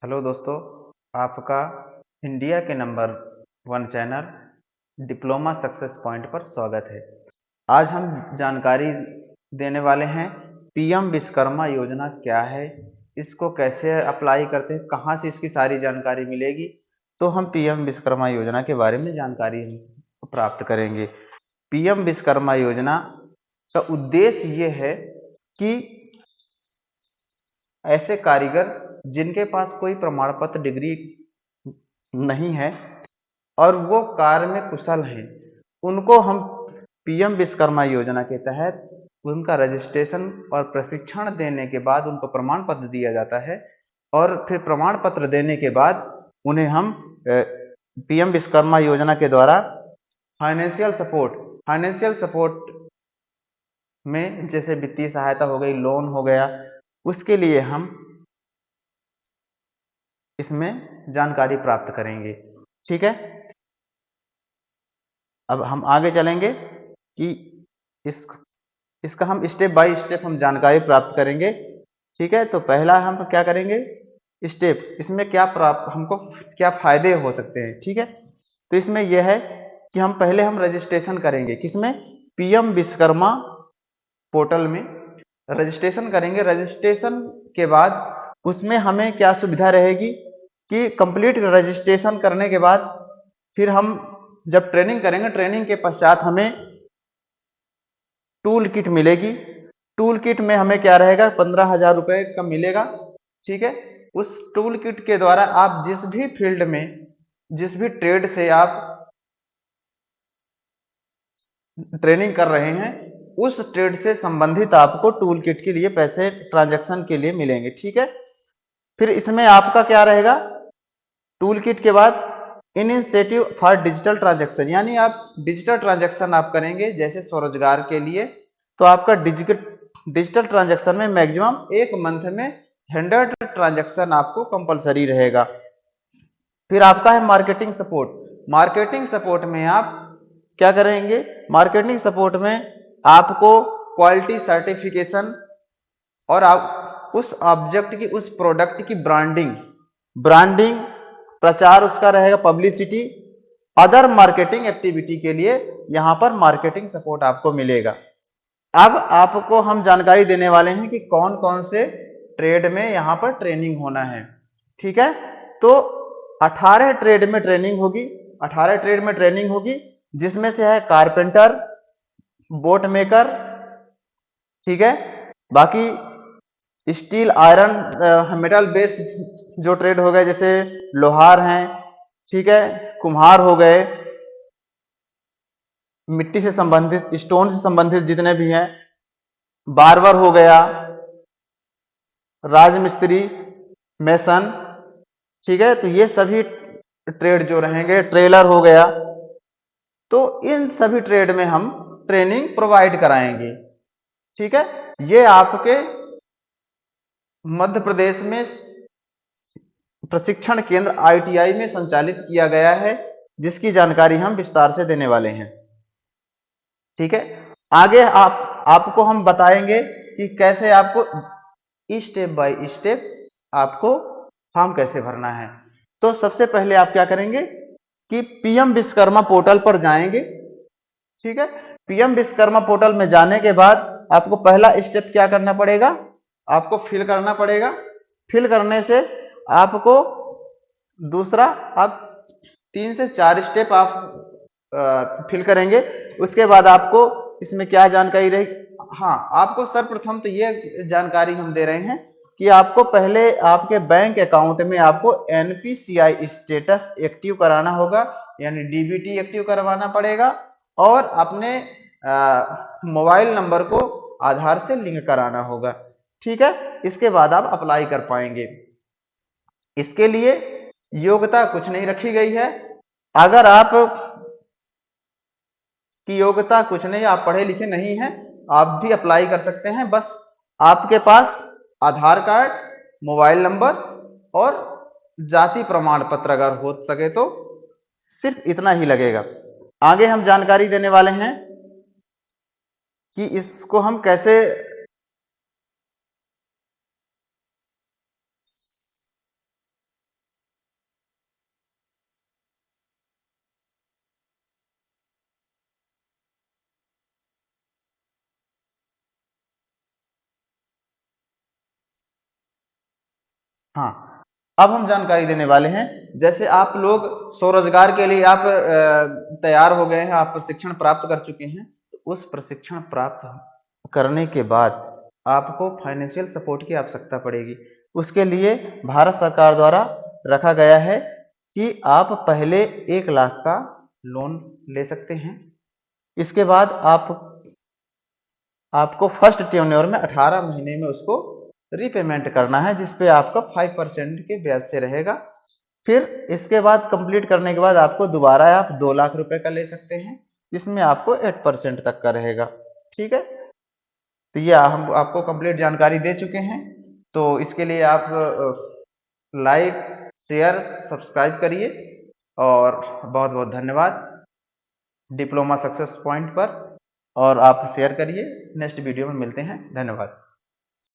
Hello दोस्तों, आपका India के number 1 channel diploma success point पर स्वागत है। आज हम जानकारी देने वाले हैं पीएम विश्वकर्मा योजना क्या है, इसको कैसे अप्लाई करते हैं, कहाँ से इसकी सारी जानकारी मिलेगी। तो हम पीएम विश्वकर्मा योजना के बारे में जानकारी प्राप्त करेंगे। पीएम विश्वकर्मा योजना का उद्देश्य ये है कि ऐसे कारीगर जिनके पास कोई प्रमाण पत्र डिग्री नहीं है और वो कार्य में कुशल हैं, उनको हम पीएम विश्वकर्मा योजना के तहत उनका रजिस्ट्रेशन और प्रशिक्षण देने के बाद उनको प्रमाण पत्र दिया जाता है और फिर प्रमाण पत्र देने के बाद उन्हें हम पीएम विश्वकर्मा योजना के द्वारा फाइनेंशियल सपोर्ट में जैसे वित्तीय सहायता हो गई, लोन हो गया, उसके लिए हम इसमें जानकारी प्राप्त करेंगे। ठीक है, अब हम आगे चलेंगे कि इसका हम स्टेप बाय स्टेप हम जानकारी प्राप्त करेंगे। ठीक है, तो पहला हम क्या करेंगे, स्टेप इसमें क्या प्राप्त हमको क्या फायदे हो सकते हैं। ठीक है, तो इसमें यह है कि हम पहले रजिस्ट्रेशन करेंगे, किसमें, पीएम विश्वकर्मा पोर्टल में रजिस्ट्रेशन करेंगे। रजिस्ट्रेशन के बाद उसमें हमें क्या सुविधा रहेगी कि कंप्लीट रजिस्ट्रेशन करने के बाद फिर हम जब ट्रेनिंग करेंगे, ट्रेनिंग के पश्चात हमें टूल किट मिलेगी। टूल किट में हमें क्या रहेगा, 15,000 रुपये का मिलेगा। ठीक है, उस टूल किट के द्वारा आप जिस भी फील्ड में, जिस भी ट्रेड से आप ट्रेनिंग कर रहे हैं, उस ट्रेड से संबंधित आपको टूल किट के लिए पैसे ट्रांजैक्शन के लिए मिलेंगे। ठीक है, फिर इसमें आपका क्या रहेगा, टूल किट के बाद इनिशिएटिव फॉर डिजिटल ट्रांजैक्शन, यानी आप डिजिटल ट्रांजैक्शन आप करेंगे जैसे स्वरोजगार के लिए, तो आपका डिजिटल ट्रांजैक्शन में मैक्सिमम एक मंथ में 100 ट्रांजैक्शन आपको कंपलसरी रहेगा। फिर आपका है मार्केटिंग सपोर्ट। मार्केटिंग सपोर्ट में आप क्या करेंगे, मार्केटिंग सपोर्ट में आपको क्वालिटी सर्टिफिकेशन और आप उस ऑब्जेक्ट की, उस प्रोडक्ट की ब्रांडिंग प्रचार उसका रहेगा, पब्लिसिटी, अदर मार्केटिंग एक्टिविटी के लिए यहां पर मार्केटिंग सपोर्ट आपको मिलेगा। अब आपको हम जानकारी देने वाले हैं कि कौन कौन से ट्रेड में यहां पर ट्रेनिंग होना है। ठीक है, तो 18 ट्रेड में ट्रेनिंग होगी। 18 ट्रेड में ट्रेनिंग होगी, जिसमें से है कारपेंटर, बोट मेकर, ठीक है, बाकी स्टील, आयरन, मेटल बेस्ड जो ट्रेड हो गए, जैसे लोहार हैं, ठीक है, कुम्हार हो गए, मिट्टी से संबंधित, स्टोन से संबंधित जितने भी हैं, बार्बर हो गया, राजमिस्त्री, मेसन, ठीक है, तो ये सभी ट्रेड जो रहेंगे, ट्रेलर हो गया, तो इन सभी ट्रेड में हम ट्रेनिंग प्रोवाइड कराएंगे। ठीक है, ये आपके मध्य प्रदेश में प्रशिक्षण केंद्र आईटीआई में संचालित किया गया है, जिसकी जानकारी हम विस्तार से देने वाले हैं। ठीक है, आगे आपको हम बताएंगे कि कैसे आपको स्टेप बाय स्टेप आपको फॉर्म कैसे भरना है। तो सबसे पहले आप क्या करेंगे कि पीएम विश्वकर्मा पोर्टल पर जाएंगे। ठीक है, पीएम विश्वकर्मा पोर्टल में जाने के बाद आपको पहला स्टेप क्या करना पड़ेगा, आपको फिल करना पड़ेगा। फिल करने से आपको दूसरा, आप 3 से 4 स्टेप आप फिल करेंगे। उसके बाद आपको इसमें क्या जानकारी रहेगी, हाँ, आपको सर्वप्रथम तो ये जानकारी हम दे रहे हैं कि आपको पहले आपके बैंक अकाउंट में आपको एनपीसीआई स्टेटस एक्टिव कराना होगा, यानी डीबीटी एक्टिव करवाना पड़ेगा, और अपने मोबाइल नंबर को आधार से लिंक कराना होगा। ठीक है, इसके बाद आप अप्लाई कर पाएंगे। इसके लिए योग्यता कुछ नहीं रखी गई है। अगर आप की योग्यता कुछ नहीं, आप पढ़े लिखे नहीं हैं, आप भी अप्लाई कर सकते हैं। बस आपके पास आधार कार्ड, मोबाइल नंबर और जाति प्रमाण पत्र अगर हो सके तो, सिर्फ इतना ही लगेगा। आगे हम जानकारी देने वाले हैं कि इसको हम कैसे हाँ, अब हम जानकारी देने वाले हैं। जैसे आप लोग स्वरोजगार के लिए आप तैयार हो गए हैं, आप प्रशिक्षण प्राप्त कर चुके हैं, तो उस प्रशिक्षण प्राप्त करने के बाद आपको फाइनेंशियल सपोर्ट की आवश्यकता पड़ेगी। उसके लिए भारत सरकार द्वारा रखा गया है कि आप पहले 1 लाख का लोन ले सकते हैं। इसके बाद आपको फर्स्ट टेन्योर में 18 महीने में उसको रीपेमेंट करना है, जिसपे आपका 5% के ब्याज से रहेगा। फिर इसके बाद कंप्लीट करने के बाद आपको दोबारा आप 2 लाख रुपए का ले सकते हैं, जिसमें आपको 8% तक का रहेगा। ठीक है, तो ये हम आपको कंप्लीट जानकारी दे चुके हैं। तो इसके लिए आप लाइक, शेयर, सब्सक्राइब करिए और बहुत बहुत धन्यवाद। डिप्लोमा सक्सेस पॉइंट पर और आप शेयर करिए। नेक्स्ट वीडियो में मिलते हैं। धन्यवाद।